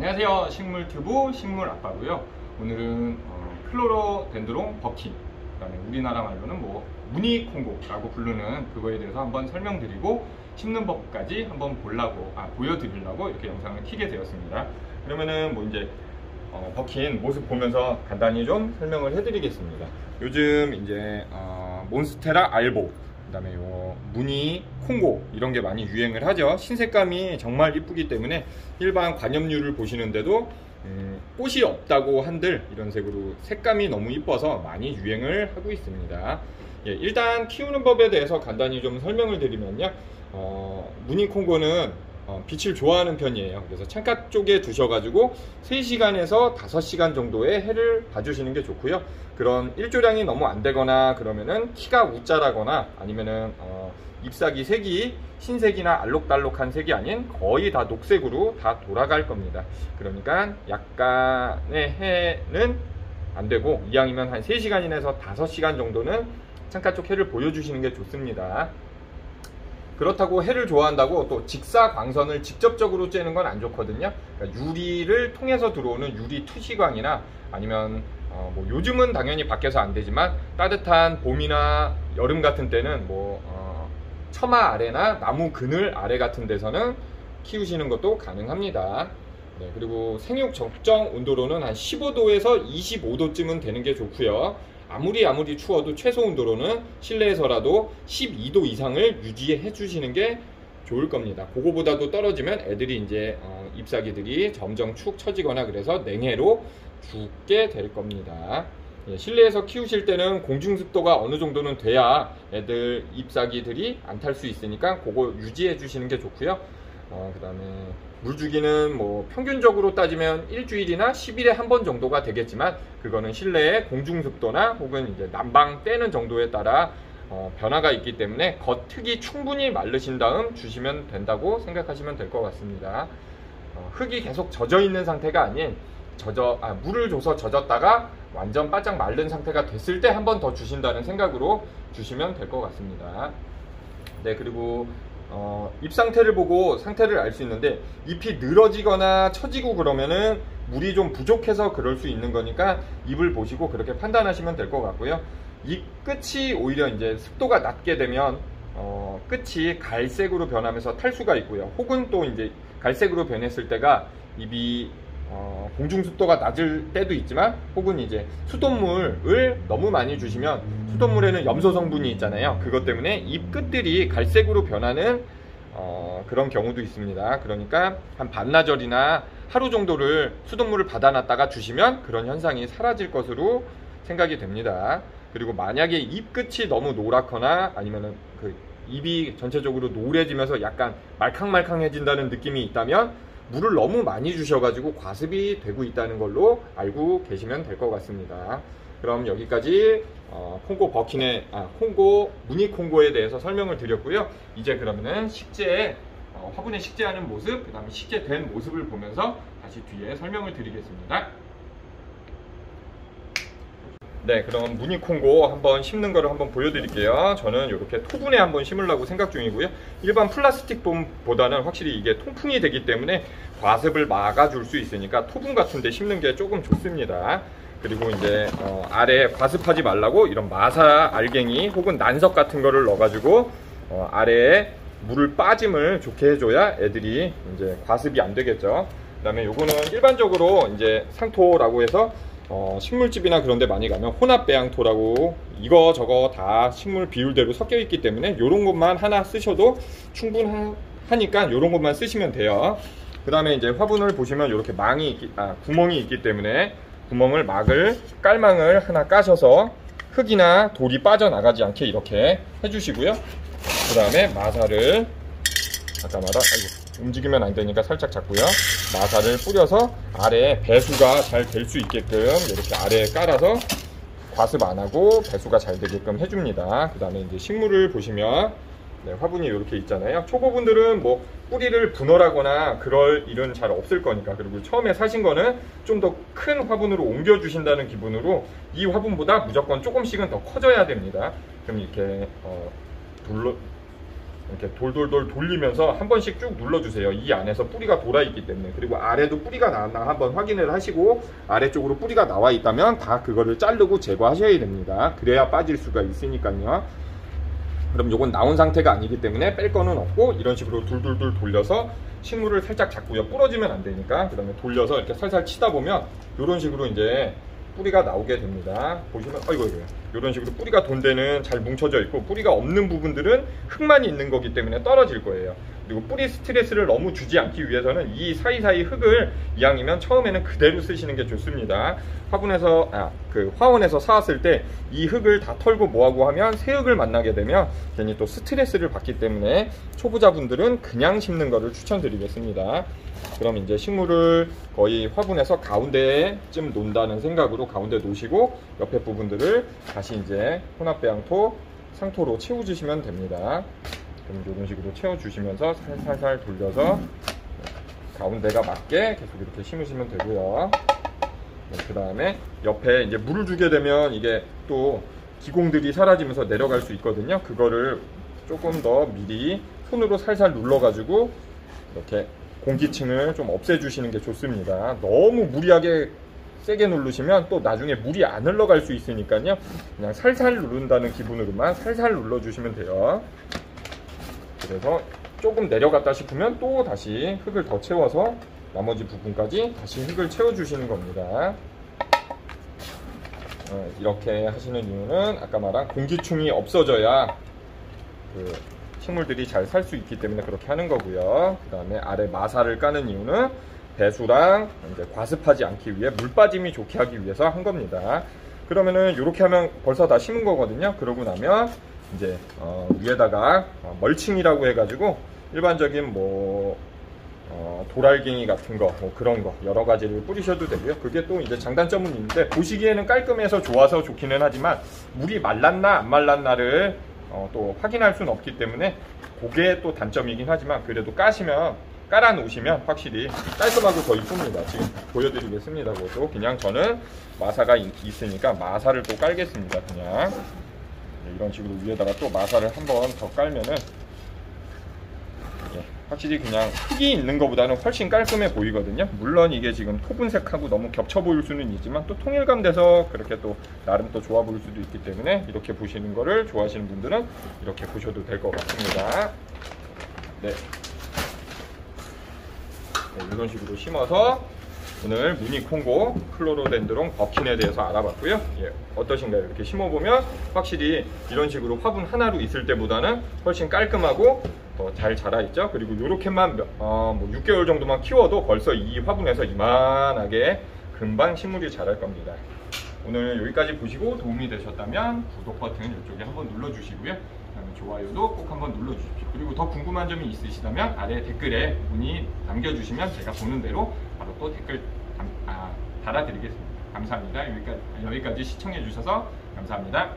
안녕하세요. 식물튜브 식물아빠고요. 오늘은 클로로덴드론 버킨, 그다음에 우리나라 말로는 무늬콩고라고 부르는 그거에 대해서 한번 설명드리고 심는 법까지 한번 보여드리려고 이렇게 영상을 켜게 되었습니다. 그러면은 이제 버킨 모습 보면서 간단히 좀 설명을 해드리겠습니다. 요즘 이제 몬스테라 알보, 그 다음에 요 무늬 콩고 이런 게 많이 유행을 하죠. 신색감이 정말 이쁘기 때문에 일반 관엽류를 보시는데도 꽃이 없다고 한들 이런 색으로 색감이 너무 이뻐서 많이 유행을 하고 있습니다. 예, 일단 키우는 법에 대해서 간단히 좀 설명을 드리면요, 무늬 콩고는 빛을 좋아하는 편이에요. 그래서 창가 쪽에 두셔가지고 3시간에서 5시간 정도의 해를 봐주시는 게 좋고요. 그런 일조량이 너무 안 되거나 그러면은 키가 우짜라거나 아니면은 잎사귀 색이 흰색이나 알록달록한 색이 아닌 거의 다 녹색으로 다 돌아갈 겁니다. 그러니까 약간의 해는 안 되고 이왕이면 한 3시간에서 5시간 정도는 창가 쪽 해를 보여주시는 게 좋습니다. 그렇다고 해를 좋아한다고 또 직사광선을 직접적으로 쬐는 건 안 좋거든요. 그러니까 유리를 통해서 들어오는 유리 투시광이나 아니면 요즘은 당연히 밖에서 안 되지만 따뜻한 봄이나 여름 같은 때는 처마 아래나 나무 그늘 아래 같은 데서는 키우시는 것도 가능합니다. 네, 그리고 생육 적정 온도로는 한 15도에서 25도쯤은 되는 게 좋고요. 아무리 추워도 최소 온도로는 실내에서라도 12도 이상을 유지해 주시는 게 좋을 겁니다. 그거보다도 떨어지면 애들이 이제 잎사귀들이 점점 축 처지거나 그래서 냉해로 죽게 될 겁니다. 예, 실내에서 키우실 때는 공중 습도가 어느 정도는 돼야 애들 잎사귀들이 안 탈 수 있으니까 그거 유지해 주시는 게 좋고요. 그 다음에 물주기는 평균적으로 따지면 일주일이나 10일에 한 번 정도가 되겠지만 그거는 실내의 공중습도나 혹은 이제 난방 떼는 정도에 따라 변화가 있기 때문에 겉흙이 충분히 마르신 다음 주시면 된다고 생각하시면 될 것 같습니다. 흙이 계속 젖어 있는 상태가 아닌 물을 줘서 젖었다가 완전 바짝 마른 상태가 됐을 때 한 번 더 주신다는 생각으로 주시면 될 것 같습니다. 네, 그리고 잎 상태를 보고 상태를 알 수 있는데 잎이 늘어지거나 처지고 그러면은 물이 좀 부족해서 그럴 수 있는 거니까 잎을 보시고 그렇게 판단하시면 될 것 같고요. 잎 끝이 오히려 이제 습도가 낮게 되면 끝이 갈색으로 변하면서 탈 수가 있고요. 혹은 또 이제 갈색으로 변했을 때가 잎이 공중 습도가 낮을 때도 있지만 혹은 이제 수돗물을 너무 많이 주시면 수돗물에는 염소 성분이 있잖아요. 그것 때문에 잎 끝들이 갈색으로 변하는 그런 경우도 있습니다. 그러니까 한 반나절이나 하루 정도를 수돗물을 받아놨다가 주시면 그런 현상이 사라질 것으로 생각이 됩니다. 그리고 만약에 잎 끝이 너무 노랗거나 아니면은 그 잎이 전체적으로 노래지면서 약간 말캉말캉해진다는 느낌이 있다면 물을 너무 많이 주셔가지고 과습이 되고 있다는 걸로 알고 계시면 될 것 같습니다. 그럼 여기까지 무늬 콩고에 대해서 설명을 드렸고요. 이제 그러면은 화분에 식재하는 모습, 그 다음에 식재된 모습을 보면서 다시 뒤에 설명을 드리겠습니다. 네, 그럼 무늬 콩고 한번 심는 거를 한번 보여드릴게요. 저는 이렇게 토분에 한번 심으려고 생각 중이고요. 일반 플라스틱 봄보다는 확실히 이게 통풍이 되기 때문에 과습을 막아줄 수 있으니까 토분 같은 데 심는 게 조금 좋습니다. 그리고 이제 아래에 과습하지 말라고 이런 마사 알갱이 혹은 난석 같은 거를 넣어가지고 아래에 물을 빠짐을 좋게 해줘야 애들이 이제 과습이 안 되겠죠. 그 다음에 요거는 일반적으로 이제 상토라고 해서 식물집이나 그런 데 많이 가면 혼합 배양토라고 이거저거 다 식물 비율대로 섞여 있기 때문에 요런 것만 하나 쓰셔도 충분하니까 요런 것만 쓰시면 돼요. 그 다음에 이제 화분을 보시면 이렇게 구멍이 있기 때문에 구멍을 깔망을 하나 까셔서 흙이나 돌이 빠져나가지 않게 이렇게 해주시고요. 그 다음에 마사를 움직이면 안 되니까 살짝 잡고요. 마사를 뿌려서 아래에 배수가 잘 될 수 있게끔 이렇게 아래에 깔아서 과습 안 하고 배수가 잘 되게끔 해줍니다. 그 다음에 이제 식물을 보시면 화분이 이렇게 있잖아요. 초보분들은 뿌리를 분할하거나 그럴 일은 잘 없을 거니까, 그리고 처음에 사신 거는 좀 더 큰 화분으로 옮겨 주신다는 기분으로 이 화분보다 무조건 조금씩은 더 커져야 됩니다. 그럼 이렇게 이렇게 돌돌돌 돌리면서 한 번씩 쭉 눌러주세요. 이 안에서 뿌리가 돌아 있기 때문에. 그리고 아래도 뿌리가 나왔나 한번 확인을 하시고, 아래쪽으로 뿌리가 나와 있다면 다 그거를 자르고 제거하셔야 됩니다. 그래야 빠질 수가 있으니까요. 그럼 요건 나온 상태가 아니기 때문에 뺄 거는 없고, 이런 식으로 둘둘둘 돌려서 식물을 살짝 잡고요. 부러지면 안 되니까. 그 다음에 돌려서 이렇게 살살 치다 보면 이런 식으로 이제 뿌리가 나오게 됩니다. 보시면 아이고 이런 식으로 뿌리가 돈 데는 잘 뭉쳐져 있고, 뿌리가 없는 부분들은 흙만 있는 거기 때문에 떨어질 거예요. 그리고 뿌리 스트레스를 너무 주지 않기 위해서는 이 사이사이 흙을 이왕이면 처음에는 그대로 쓰시는 게 좋습니다. 화원에서 사왔을 때 이 흙을 다 털고 뭐하고 하면 새 흙을 만나게 되면 괜히 또 스트레스를 받기 때문에 초보자분들은 그냥 심는 거를 추천드리겠습니다. 그럼 이제 식물을 거의 화분에서 가운데쯤 놓는다는 생각으로 가운데 놓으시고, 옆에 부분들을 다시 이제 혼합배양토, 상토로 채워주시면 됩니다. 그럼 이런 식으로 채워주시면서 살살살 돌려서 가운데가 맞게 계속 이렇게 심으시면 되고요. 그 다음에 옆에 이제 물을 주게 되면 이게 또 기공들이 사라지면서 내려갈 수 있거든요. 그거를 조금 더 미리 손으로 살살 눌러가지고 이렇게 공기층을 좀 없애주시는 게 좋습니다. 너무 무리하게 세게 누르시면 또 나중에 물이 안 흘러갈 수 있으니까요. 그냥 살살 누른다는 기분으로만 살살 눌러주시면 돼요. 그래서 조금 내려갔다 싶으면 또 다시 흙을 더 채워서 나머지 부분까지 다시 흙을 채워주시는 겁니다. 이렇게 하시는 이유는 아까 말한 공기충이 없어져야 그 식물들이 잘 살 수 있기 때문에 그렇게 하는 거고요. 그 다음에 아래 마사를 까는 이유는 배수랑 이제 과습하지 않기 위해 물 빠짐이 좋게 하기 위해서 한 겁니다. 그러면은 이렇게 하면 벌써 다 심은 거거든요. 그러고 나면 이제 위에다가 멀칭이라고 해가지고 일반적인 도랄갱이 같은 거, 그런 거 여러 가지를 뿌리셔도 되고요. 그게 또 이제 장단점은 있는데, 보시기에는 깔끔해서 좋아서 좋기는 하지만 물이 말랐나 안 말랐나를 또 확인할 수는 없기 때문에 그게 또 단점이긴 하지만, 그래도 깔아 놓으시면 확실히 깔끔하고 더 이쁩니다. 지금 보여드리겠습니다. 그것도 그냥 저는 마사가 있으니까 마사를 또 깔겠습니다. 그냥 이런 식으로 위에다가 또 마사를 한번 더 깔면은 확실히 그냥 흙이 있는 것보다는 훨씬 깔끔해 보이거든요. 물론 이게 지금 토분색하고 너무 겹쳐 보일 수는 있지만 또 통일감 돼서 그렇게 또 나름 또 좋아 보일 수도 있기 때문에, 이렇게 보시는 거를 좋아하시는 분들은 이렇게 보셔도 될 것 같습니다. 네, 이런 식으로 심어서 오늘 무늬콩고 클로로덴드론 버킨에 대해서 알아봤고요. 어떠신가요? 이렇게 심어보면 확실히 이런 식으로 화분 하나로 있을 때보다는 훨씬 깔끔하고 더 잘 자라있죠. 그리고 이렇게만 6개월 정도만 키워도 벌써 이 화분에서 이만하게 금방 식물이 자랄 겁니다. 오늘 여기까지 보시고 도움이 되셨다면 구독 버튼 이쪽에 한번 눌러주시고요. 그다음에 좋아요도 꼭 한번 눌러주십시오. 그리고 더 궁금한 점이 있으시다면 아래 댓글에 문의 남겨주시면 제가 보는 대로 바로 또 댓글 달아드리겠습니다. 감사합니다. 여기까지 시청해 주셔서 감사합니다.